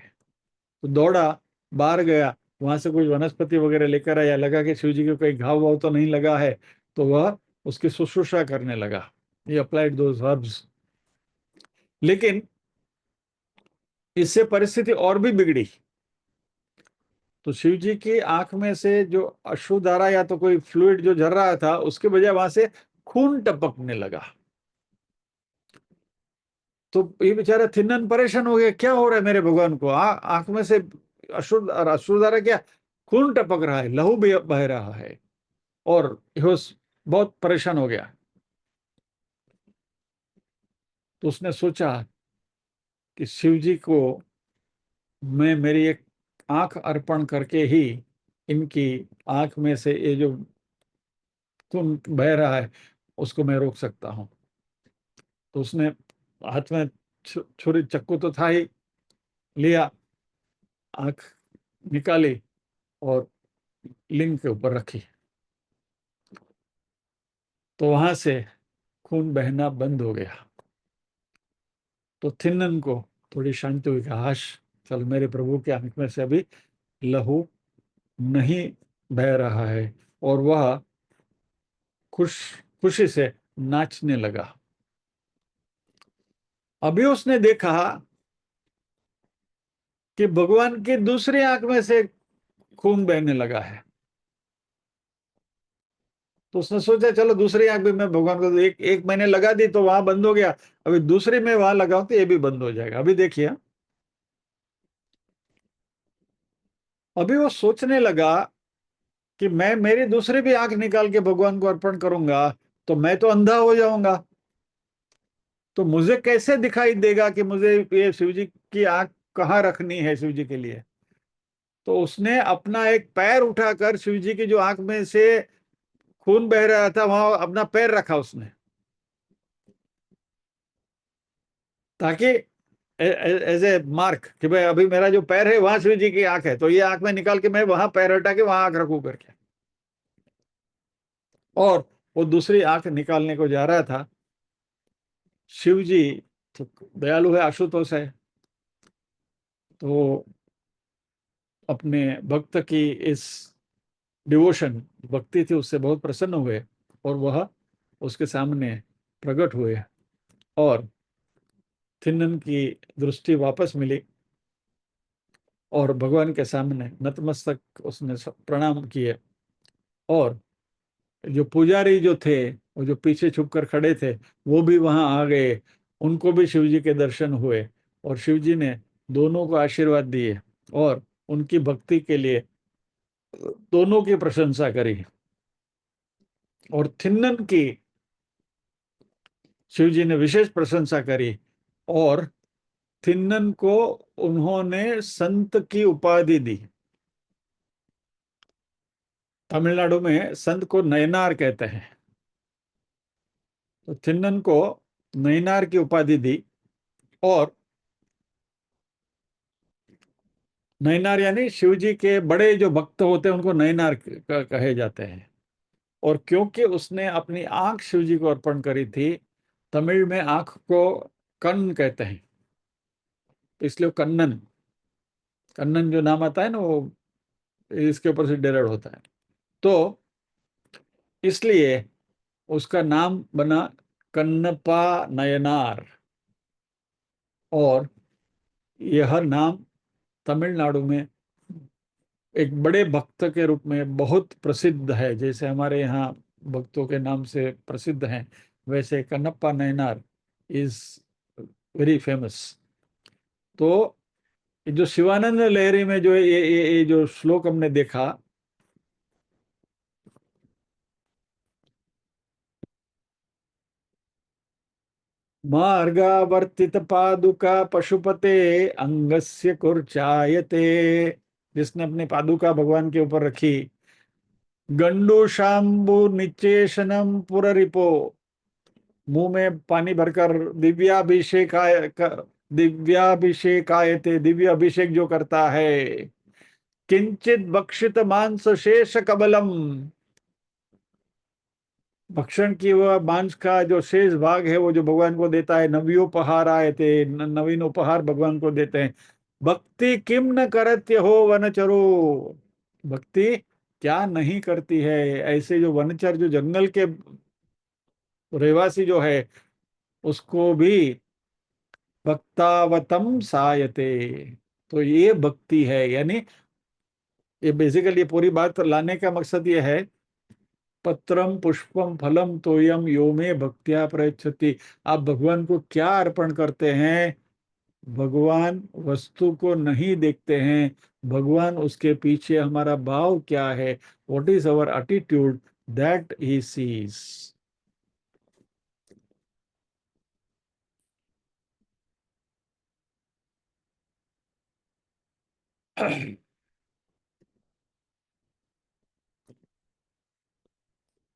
तो दौड़ा, बाहर गया, वहां से कुछ वनस्पति वगैरह लेकर आया, लगा कि शिव जी को कोई घाव वाव तो नहीं लगा है, तो वह उसकी शुश्रूषा करने लगा। ये अप्लाइड दोज हर्ब्स। लेकिन इससे परिस्थिति और भी बिगड़ी। तो शिव जी की आंख में से जो अश्रुधारा या तो कोई फ्लूइड जो झर रहा था उसके बजाय वहां से खून टपकने लगा। तो ये बेचारा थिन्नन परेशान हो गया, क्या हो रहा है मेरे भगवान को, आंख में से अश्रुधारा क्या, खून टपक रहा है, लहू बह रहा है। और होश बहुत परेशान हो गया। तो उसने सोचा कि शिव जी को मैं मेरी एक आंख अर्पण करके ही इनकी आंख में से ये जो खून बह रहा है उसको मैं रोक सकता हूं। तो उसने हाथ में छुरी चक्कू तो था ही, लिया, आंख निकाली और लिंग के ऊपर रखी। तो वहां से खून बहना बंद हो गया। तो थिन्नन को थोड़ी शांति हुई कि हाश, चल मेरे प्रभु की आंख में से अभी लहू नहीं बह रहा है। और वह खुशी से नाचने लगा। अभी उसने देखा कि भगवान की दूसरी आंख में से खून बहने लगा है। तो उसने सोचा चलो दूसरी आंख भी मैं भगवान को एक एक महीने लगा दी तो वहां बंद हो गया, अभी दूसरी में वहां लगाऊं तो ये भी बंद हो जाएगा। अभी देखिए, अभी वो सोचने लगा कि मैं मेरी दूसरी भी आंख निकाल के भगवान को अर्पण करूंगा तो मैं तो अंधा हो जाऊंगा, तो मुझे कैसे दिखाई देगा कि मुझे ये शिव जी की आंख कहाँ रखनी है शिव जी के लिए। तो उसने अपना एक पैर उठाकर शिव जी की जो आंख में से खून बह रहा था वहां अपना पैर रखा उसने, ताकि एज ए मार्क कि भाई अभी मेरा जो पैर है वहां शिव जी की आंख है, तो ये आंख में निकाल के मैं वहां पैर हटा के वहां आंख रखू करके। और वो दूसरी आंख निकालने को जा रहा था। शिव जी तो दयालु है, आशुतोष है, तो अपने भक्त की इस डिवोशन भक्ति थी उससे बहुत प्रसन्न हुए और वह उसके सामने प्रकट हुए। और थिन्नन की दृष्टि वापस मिली और भगवान के सामने नतमस्तक उसने प्रणाम किए। और जो पुजारी जो थे वो जो पीछे छुपकर खड़े थे वो भी वहां आ गए, उनको भी शिव जी के दर्शन हुए और शिव जी ने दोनों को आशीर्वाद दिए और उनकी भक्ति के लिए दोनों की प्रशंसा करी। और थिन्नन की शिव जी ने विशेष प्रशंसा करी और थिन्नन को उन्होंने संत की उपाधि दी। तमिलनाडु में संत को नयनार कहते हैं, तो थिन्नन को नयनार की उपाधि दी। और नयनार यानी शिव जी के बड़े जो भक्त होते हैं उनको नयनार कहे जाते हैं। और क्योंकि उसने अपनी आंख शिव जी को अर्पण करी थी, तमिल में आंख को कन्न कहते हैं, तो इसलिए वो कन्नन, कन्नन जो नाम आता है ना, वो इसके ऊपर से डेराइव होता है। तो इसलिए उसका नाम बना कन्नपा नयनार। और यह नाम तमिलनाडु में एक बड़े भक्त के रूप में बहुत प्रसिद्ध है। जैसे हमारे यहाँ भक्तों के नाम से प्रसिद्ध हैं, वैसे Kannappa Nayanar is very famous. तो जो शिवानंद लहरी में जो ये जो श्लोक हमने देखा, मार्गावर्तित पादुका पशुपते अंगस्य कुर्चायते, जिसने अपनी पादुका भगवान के ऊपर रखी, गंडूशाम्बु निचेशनम पुररिपो, मुंह में पानी भरकर दिव्याभिषेकायते, दिव्य अभिषेक जो करता है, किंचित भक्षित मांस शेष कबलम, भक्षण की वह मांस का जो शेष भाग है वो जो भगवान को देता है, नव्योपहार आए थे, नवीन उपहार भगवान को देते हैं। भक्ति किम न करत्य हो वनचरो, भक्ति क्या नहीं करती है। ऐसे जो वनचर, जो जंगल के रहवासी जो है, उसको भी भक्तावतम सायते। तो ये भक्ति है। यानी ये बेसिकली, ये पूरी बात लाने का मकसद ये है, पत्रम पुष्पम फलम तोयम यो में भक्त्या प्रयच्छति। आप भगवान को क्या अर्पण करते हैं? भगवान वस्तु को नहीं देखते हैं, भगवान उसके पीछे हमारा भाव क्या है, what is our attitude, that he sees.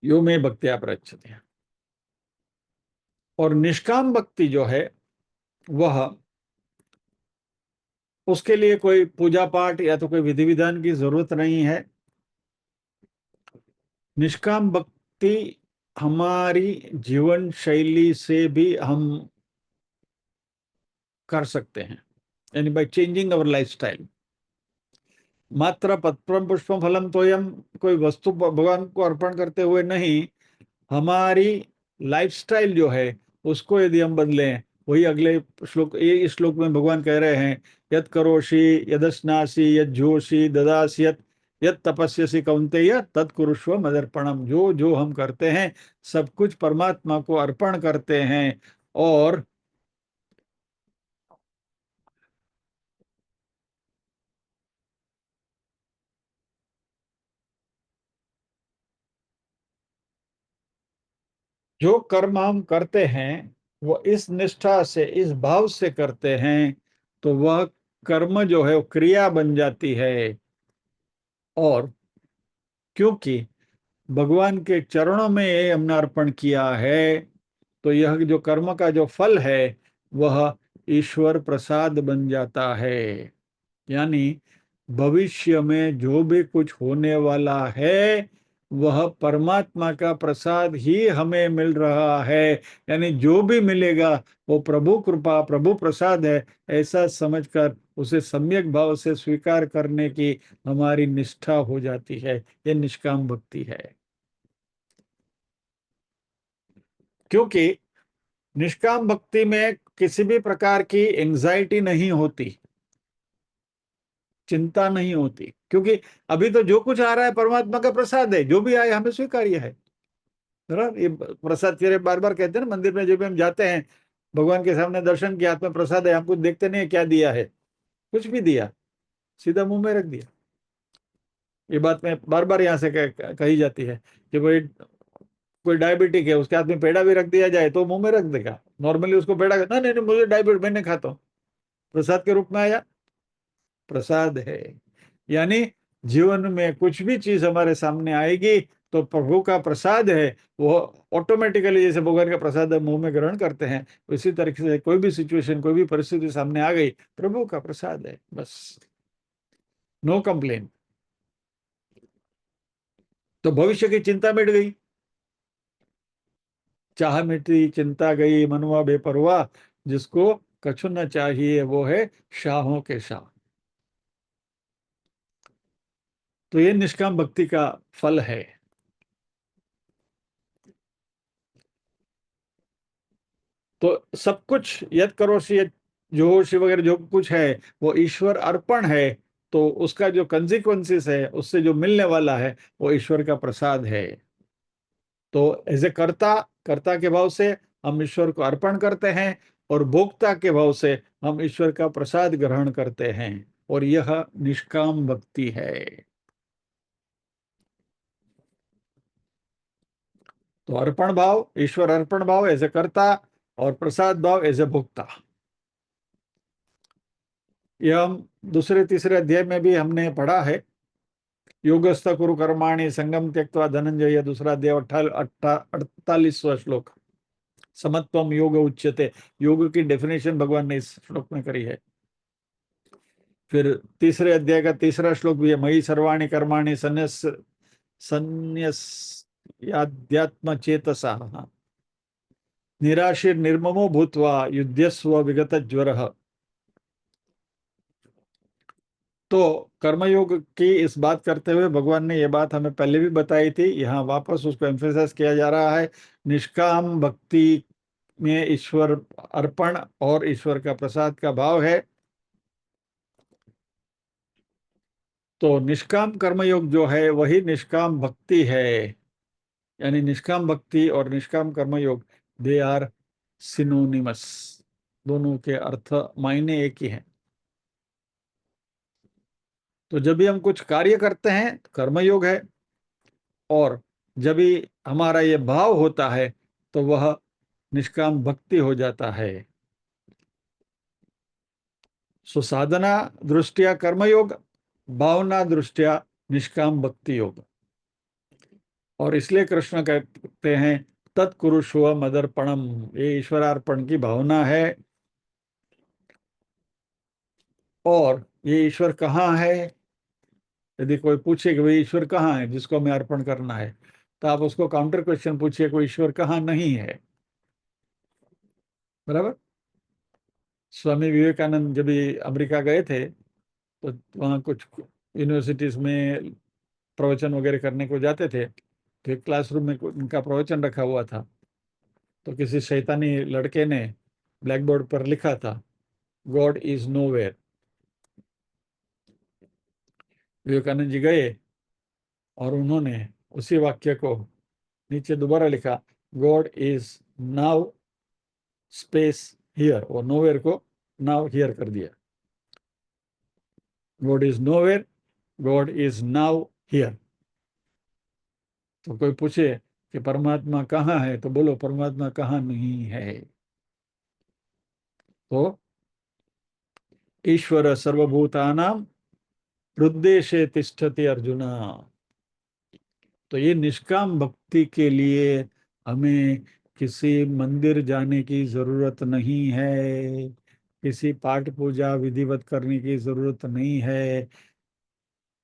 यो में भक्त्या प्रयच्छति। और निष्काम भक्ति जो है, वह, उसके लिए कोई पूजा पाठ या तो कोई विधि विधान की जरूरत नहीं है। निष्काम भक्ति हमारी जीवन शैली से भी हम कर सकते हैं, यानी बाय चेंजिंग अवर लाइफस्टाइल। मात्र पत्रम पुष्पम फलम तोयम, कोई वस्तु भगवान को अर्पण करते हुए नहीं, हमारी लाइफस्टाइल जो है उसको यदि हम बदलें, वही अगले श्लोक, ये इस श्लोक में भगवान कह रहे हैं, यद करोषि यदस्नासि यज्जोषि ददासि यद तपस्यसि कौन्तेय तत्कुरुष्व मदर्पणम। जो जो हम करते हैं सब कुछ परमात्मा को अर्पण करते हैं। और जो कर्म हम करते हैं वो इस निष्ठा से, इस भाव से करते हैं, तो वह कर्म जो है वो क्रिया बन जाती है। और क्योंकि भगवान के चरणों में ये हमने अर्पण किया है, तो यह जो कर्म का जो फल है वह ईश्वर प्रसाद बन जाता है। यानी भविष्य में जो भी कुछ होने वाला है वह परमात्मा का प्रसाद ही हमें मिल रहा है। यानी जो भी मिलेगा वो प्रभु कृपा, प्रभु प्रसाद है, ऐसा समझकर उसे सम्यक भाव से स्वीकार करने की हमारी निष्ठा हो जाती है। ये निष्काम भक्ति है। क्योंकि निष्काम भक्ति में किसी भी प्रकार की एंजाइटी नहीं होती, चिंता नहीं होती, क्योंकि अभी तो जो कुछ आ रहा है परमात्मा का प्रसाद है, जो भी आए हमें स्वीकार्य है। जरा ये प्रसाद फिर बार बार कहते हैं ना, मंदिर में जब भी हम जाते हैं, भगवान के सामने दर्शन किया, हाथ में प्रसाद है, हम कुछ देखते नहीं है क्या दिया है, कुछ भी दिया, सीधा मुंह में रख दिया। ये बात में बार बार यहाँ से कही जाती है कि भाई कोई डायबिटिक है, उसके हाथ में पेड़ा भी रख दिया जाए तो मुंह में रख देगा। नॉर्मली उसको पेड़ा, नहीं नहीं नहीं, मुझे डायबिटिक, मैं नहीं खाता हूँ। प्रसाद के रूप में आया, प्रसाद है। यानी जीवन में कुछ भी चीज हमारे सामने आएगी तो प्रभु का प्रसाद है, वो ऑटोमेटिकली, जैसे भगवान का प्रसाद हम मुंह में ग्रहण करते हैं, उसी तरीके से कोई भी सिचुएशन, कोई भी परिस्थिति सामने आ गई, प्रभु का प्रसाद है, बस, नो कंप्लेन। तो भविष्य की चिंता मिट गई, चाह मिटी चिंता गई, मनुआ बेपरवाह, जिसको कछु न चाहिए वो है शाहों के शाह। तो ये निष्काम भक्ति का फल है। तो सब कुछ यद करोषि यद जोहोषि वगैरह जो कुछ है वो ईश्वर अर्पण है, तो उसका जो कंसिक्वेंसेस है, उससे जो मिलने वाला है, वो ईश्वर का प्रसाद है। तो एज ए कर्ता, कर्ता के भाव से हम ईश्वर को अर्पण करते हैं, और भोक्ता के भाव से हम ईश्वर का प्रसाद ग्रहण करते हैं, और यह निष्काम भक्ति है। तो अर्पण भाव, ईश्वर अर्पण भाव एज ए कर्ता, और प्रसाद भाव एज ए भोक्ता। यह हम दूसरे तीसरे अध्याय में भी हमने पढ़ा है। योगस्थ कुरु कर्माणि संगम त्यक्त्वा धनंजय, दूसरा अध्याय 48वां श्लोक। समत्वम योग उच्यते, योग की डेफिनेशन भगवान ने इस श्लोक में करी है। फिर तीसरे अध्याय का तीसरा श्लोक भी है, मयि सर्वाणि कर्माणि संन्यस संन्यस्याध्यात्म चेतसा निराशीर निर्ममो भूत्वा युध्यस्व विगत ज्वरः। तो कर्मयोग की इस बात करते हुए भगवान ने ये बात हमें पहले भी बताई थी, यहाँ वापस उसको एम्फेसाइज किया जा रहा है। निष्काम भक्ति में ईश्वर अर्पण और ईश्वर का प्रसाद का भाव है। तो निष्काम कर्मयोग जो है वही निष्काम भक्ति है। यानी निष्काम भक्ति और निष्काम कर्मयोग, दे आर सिनोनिमस, दोनों के अर्थ मायने एक ही हैं। तो जब भी हम कुछ कार्य करते हैं तो कर्मयोग है, और जब भी हमारा ये भाव होता है तो वह निष्काम भक्ति हो जाता है। सो साधना दृष्टिया कर्मयोग, भावना दृष्टिया निष्काम भक्ति योग। और इसलिए कृष्ण कहते हैं तत्कुरुष्व मदर्पणम, ये ईश्वरार्पण की भावना है। और ये ईश्वर कहाँ है, यदि कोई पूछे कि भाई ईश्वर कहाँ है जिसको हमें अर्पण करना है, तो आप उसको काउंटर क्वेश्चन पूछिए, कोई ईश्वर कहाँ नहीं है। बराबर। स्वामी विवेकानंद जब भी अमेरिका गए थे, तो वहाँ कुछ यूनिवर्सिटीज में प्रवचन वगैरह करने को जाते थे, तो एक क्लासरूम में उनका प्रवचन रखा हुआ था। तो किसी शैतानी लड़के ने ब्लैक बोर्ड पर लिखा था, God is nowhere. Vivekananda ji गए और उन्होंने उसी वाक्य को नीचे दोबारा लिखा, God is now space here, और नोवेयर को नाउ हियर कर दिया। God is nowhere, God is now here. तो कोई पूछे कि परमात्मा कहाँ है, तो बोलो परमात्मा कहाँ नहीं है। तो ईश्वर सर्वभूतानां हृद्देशे तिष्ठति अर्जुन। तो ये निष्काम भक्ति के लिए हमें किसी मंदिर जाने की जरूरत नहीं है, किसी पाठ पूजा विधिवत करने की जरूरत नहीं है,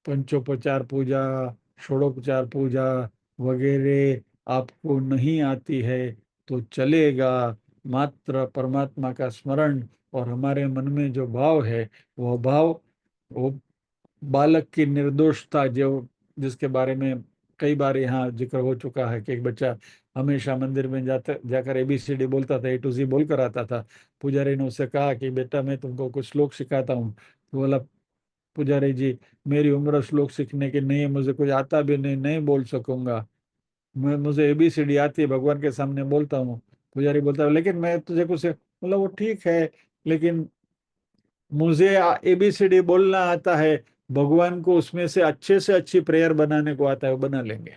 पंचोपचार पूजा, षोडोपचार पूजा वगैरह आपको नहीं आती है तो चलेगा। मात्र परमात्मा का स्मरण और हमारे मन में जो भाव है, वह भाव, वो बालक की निर्दोषता, जो जिसके बारे में कई बार यहाँ जिक्र हो चुका है कि एक बच्चा हमेशा मंदिर में जाकर ABCD बोलता था, A to Z बोल कर आता था। पुजारी ने उससे कहा कि बेटा मैं तुमको कुछ श्लोक सिखाता हूँ। तो बोला, पुजारी जी मेरी उम्र श्लोक सीखने की नहीं है, मुझे कुछ आता भी नहीं, नहीं बोल सकूंगा। मुझे ABCD आती है, भगवान के सामने बोलता हूँ। पुजारी बोलता है लेकिन मैं तुझे कुछ, मतलब वो ठीक है, लेकिन मुझे ABCD बोलना आता है, भगवान को उसमें से अच्छी प्रेयर बनाने को आता है, वो बना लेंगे।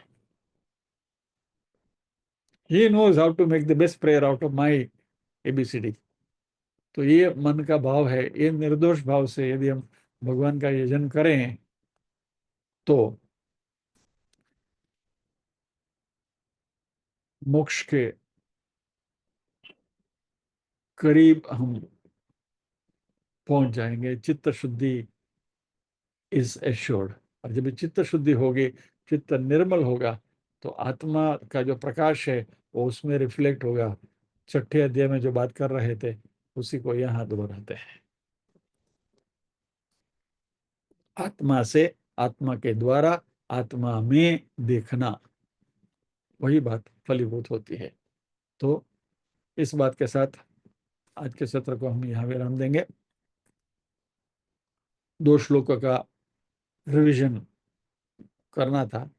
He knows how to make the best prayer out of my ABCD। तो ये मन का भाव है, ये निर्दोष भाव से यदि हम भगवान का यजन करें तो मोक्ष के करीब हम पहुंच जाएंगे। चित्त शुद्धि इज एश्योर्ड। और जब चित्त शुद्धि होगी, चित्त निर्मल होगा, तो आत्मा का जो प्रकाश है वो उसमें रिफ्लेक्ट होगा। छठे अध्याय में जो बात कर रहे थे उसी को यहाँ दोहराते हैं। आत्मा से, आत्मा के द्वारा आत्मा में देखना, वही बात फलीभूत होती है। तो इस बात के साथ आज के सत्र को हम यहाँ विराम देंगे। 2 श्लोकों का रिवीजन करना था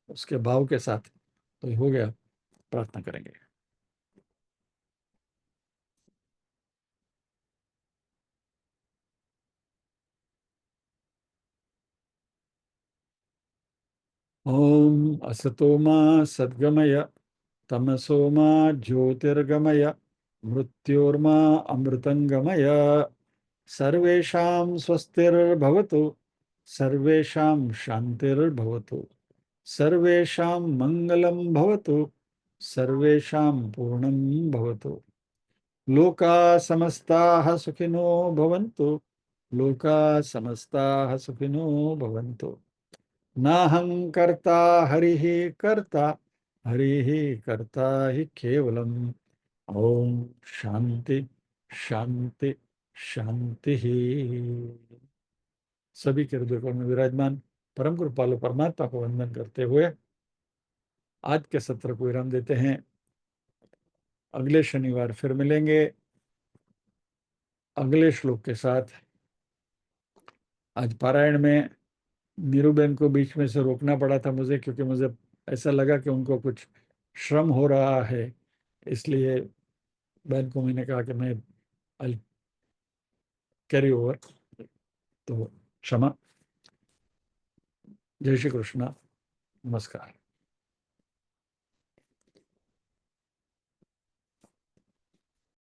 उसके भाव के साथ, तो हो गया। प्रार्थना करेंगे। ओम असतो मा सद्गमय, तमसो मा ज्योतिर्गमय, मृत्योर्मा अमृतंगमय। सर्वेषां स्वस्तिर्भवतु, सर्वेषां शान्तिर्भवतु, सर्वेषां मंगलं भवतु, सर्वेषां पूर्णं भवतु। लोका समस्ताः सुखिनो भवन्तु, लोका समस्ताः सुखिनो भवन्तु। नाहं कर्ता हरिः कर्ता, हरिः कर्ता हि केवलम्। ओम शांति शांति शांति ही। सभी के हृदयों में विराजमान परम कृपालु परमात्मा को वंदन करते हुए आज के सत्र को विराम देते हैं। अगले शनिवार फिर मिलेंगे अगले श्लोक के साथ। आज पारायण में नीरूबेन को बीच में से रोकना पड़ा था मुझे, क्योंकि मुझे ऐसा लगा कि उनको कुछ श्रम हो रहा है, इसलिए बहन को मैंने कहा कि मैं आई कैरी ओवर। तो क्षमा। जय श्री कृष्ण। नमस्कार।